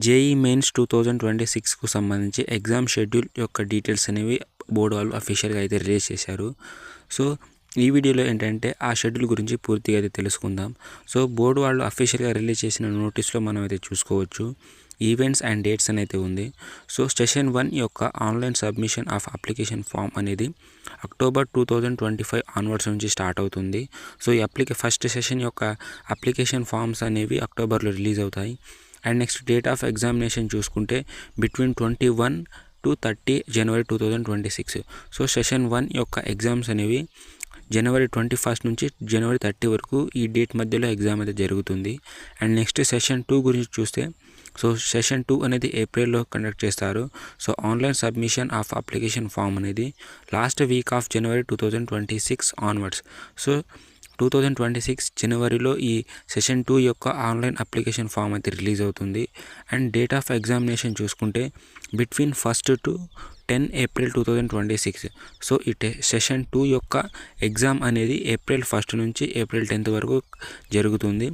JEE mains 2026కు సంబంధించి exam schedule యొక్క details అనేవి బోర్డు వాళ్ళు అఫీషియల్గా అయితే రిలీజ్ చేశారు. సో ఈ వీడియోలో ఏంటంటే ఆ షెడ్యూల్ గురించి పూర్తిగా అయితే తెలుసుకుందాం. సో బోర్డు వాళ్ళు అఫీషియల్గా రిలీజ్ చేసిన నోటీస్లో మనం అయితే చూసుకోవచ్చు. ఈవెంట్స్ అండ్ డేట్స్ అని అయితే ఉంది. సో సెషన్ 1 యొక్క online submission of application form అనేది అక్టోబర్ 2025 ఆన్వర్డ్స్ నుంచి స్టార్ట్ అవుతుంది. సో ఈ ఫస్ట్ సెషన్ యొక్క అప్లికేషన్ ఫామ్స్ అనేవి అక్టోబర్లో రిలీజ్ అవుతాయి. And next date of examination చూసుకుంటే between 21 to 30 January 2026. So session 1 యొక్క ఎగ్జామ్స్ అనేవి జనవరి 21 నుంచి జనవరి 30 వరకు ఈ డేట్ మధ్యలో ఎగ్జామ్ అయితే జరుగుతుంది. అండ్ నెక్స్ట్ సెషన్ 2 గురించి చూస్తే సో సెషన్ 2 అనేది ఏప్రిల్లో కండక్ట్ చేస్తారు. So online submission of application form అనేది last week of January 2026 onwards. So 2026 జనవరిలో ఈ సెషన్ 2 యొక్క ఆన్లైన్ అప్లికేషన్ ఫామ్ అయితే రిలీజ్ అవుతుంది. అండ్ డేట్ ఆఫ్ ఎగ్జామినేషన్ చూసుకుంటే బిట్వీన్ 1 to 10 ఏప్రిల్ 2026. సో ఈ సెషన్ 2 యొక్క ఎగ్జామ్ అనేది ఏప్రిల్ 1 నుంచి ఏప్రిల్ 10 వరకు జరుగుతుంది.